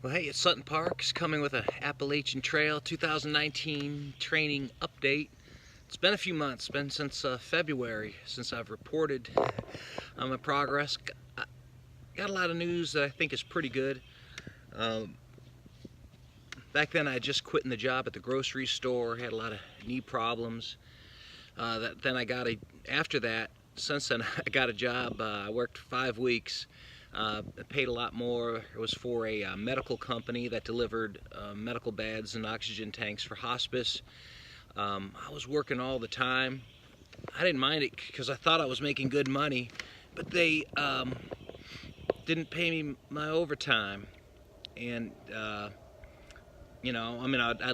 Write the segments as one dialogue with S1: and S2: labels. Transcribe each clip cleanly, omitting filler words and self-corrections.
S1: Well, hey, it's Sutton Parks coming with an Appalachian Trail 2019 training update. It's been a few months, been since February since I've reported on my progress. Got a lot of news that I think is pretty good. Back then I had just quitting the job at the grocery store, had a lot of knee problems. After that, since then I got a job. I worked 5 weeks. It paid a lot more. It was for a medical company that delivered medical beds and oxygen tanks for hospice. I was working all the time. I didn't mind it because I thought I was making good money, but they didn't pay me my overtime. And I'd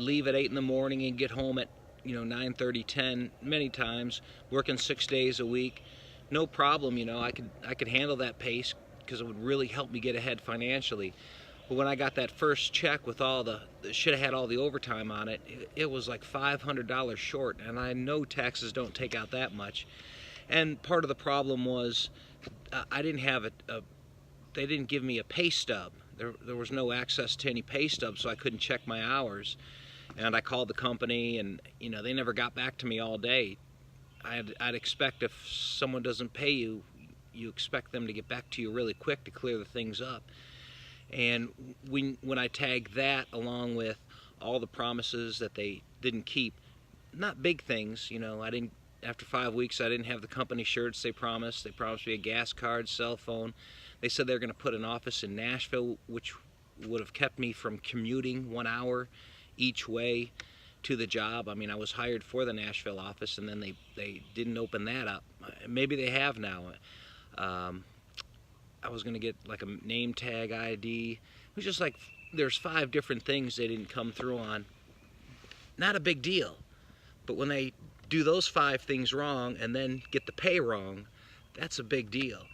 S1: leave at 8 in the morning and get home at 9:30, 10 many times, working 6 days a week. No problem, I could handle that pace, because it would really help me get ahead financially. But when I got that first check with should have had all the overtime on it, it was like $500 short, and I know taxes don't take out that much. And part of the problem was I didn't have they didn't give me a pay stub. There was no access to any pay stubs, so I couldn't check my hours. And I called the company, and they never got back to me all day. I'd expect if someone doesn't pay you, you expect them to get back to you really quick to clear the things up. And when I tagged that along with all the promises that they didn't keep, not big things, after 5 weeks I didn't have the company shirts they promised. They promised me a gas card, cell phone. They said they were going to put an office in Nashville, which would have kept me from commuting 1 hour each way to the job. I mean, I was hired for the Nashville office, and then they didn't open that up. Maybe they have now. I was going to get like a name tag ID. It was just like there's 5 different things they didn't come through on. Not a big deal. But when they do those 5 things wrong and then get the pay wrong, that's a big deal.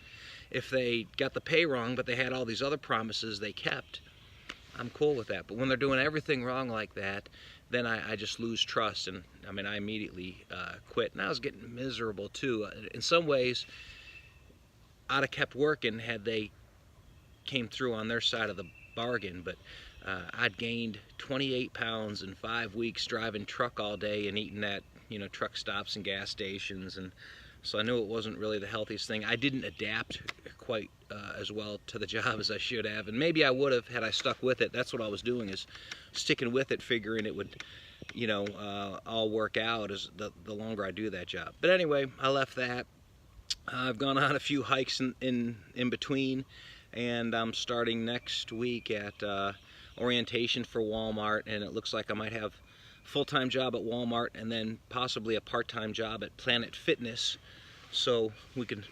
S1: If they got the pay wrong but they had all these other promises they kept, I'm cool with that. But when they're doing everything wrong like that, then I just lose trust, and I immediately quit. And I was getting miserable too. In some ways, I'd have kept working had they came through on their side of the bargain, but I'd gained 28 pounds in 5 weeks driving truck all day and eating at truck stops and gas stations, and so I knew it wasn't really the healthiest thing. I didn't adapt quite as well to the job as I should have, and maybe I would have had I stuck with it. That's what I was doing, is sticking with it, figuring it would all work out as the longer I do that job. But anyway, I left that. I've gone on a few hikes in between, and I'm starting next week at orientation for Walmart, and it looks like I might have a full-time job at Walmart and then possibly a part-time job at Planet Fitness, so we can,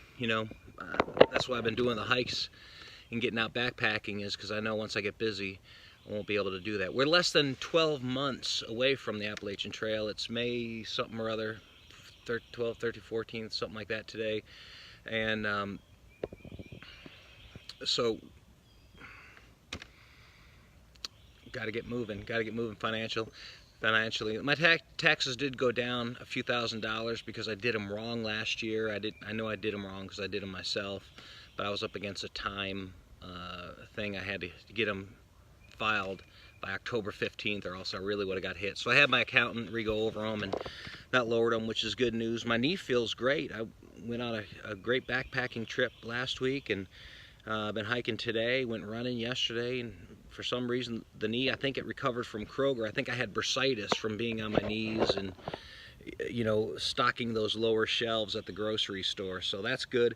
S1: that's why I've been doing the hikes and getting out backpacking, is because I know once I get busy I won't be able to do that. We're less than 12 months away from the Appalachian Trail. It's May something or other, 12, 13, 14, something like that today. And so got to get moving financially. My taxes did go down a few $1,000s because I did them wrong last year. I know I did them wrong because I did them myself, but I was up against a time thing. I had to get them filed by October 15th, or else I really would have got hit. So I had my accountant re-go over them, and that lowered them, which is good news. My knee feels great. I went on a great backpacking trip last week, and I've been hiking today, went running yesterday, and for some reason the knee, I think it recovered from Kroger. I think I had bursitis from being on my knees and stocking those lower shelves at the grocery store, so that's good.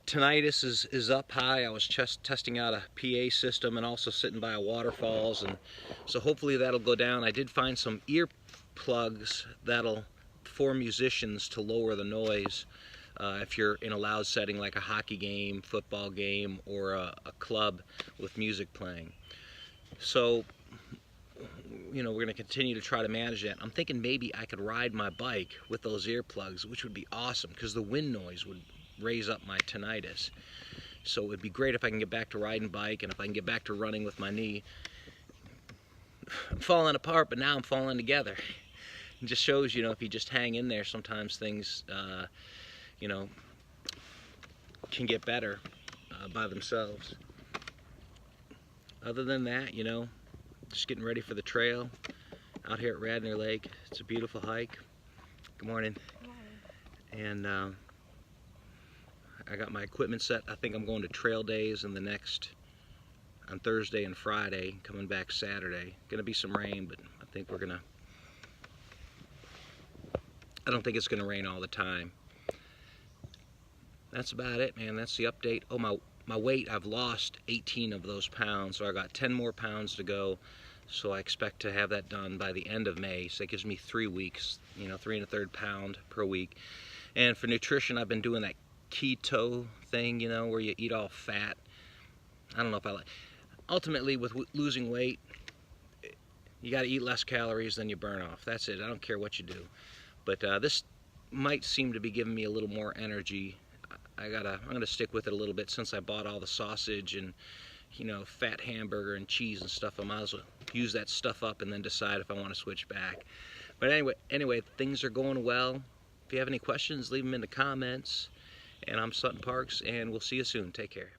S1: Tinnitus is up high. I was just testing out a PA system and also sitting by a waterfalls, and so hopefully that'll go down. I did find some ear plugs for musicians to lower the noise if you're in a loud setting like a hockey game, football game, or a club with music playing. So we're going to continue to try to manage that. I'm thinking maybe I could ride my bike with those earplugs, which would be awesome because the wind noise would raise up my tinnitus. So it would be great if I can get back to riding bike, and if I can get back to running with my knee. I'm falling apart, but now I'm falling together. It just shows, if you just hang in there, sometimes things, can get better by themselves. other than that, you know, just getting ready for the trail out here at Radnor Lake. It's a beautiful hike. Good morning. Good morning. And I got my equipment set. I think I'm going to trail days in the next, on Thursday and Friday, coming back Saturday. Gonna be some rain, but I think we're gonna, I don't think it's gonna rain all the time. That's about it, man. That's the update. Oh, my weight, I've lost 18 of those pounds, so I got 10 more pounds to go. So I expect to have that done by the end of May. So that gives me 3 weeks, you know, 3 1/3 pound per week. And for nutrition, I've been doing that keto thing, you know, where you eat all fat. I don't know if I like. Ultimately, with losing weight, you got to eat less calories than you burn off. That's it. I don't care what you do. But this might seem to be giving me a little more energy. I'm gonna stick with it a little bit since I bought all the sausage and, you know, fat hamburger and cheese and stuff. I might as well use that stuff up and then decide if I want to switch back. But anyway, things are going well. If you have any questions, leave them in the comments. And I'm Sutton Parks, and we'll see you soon. Take care.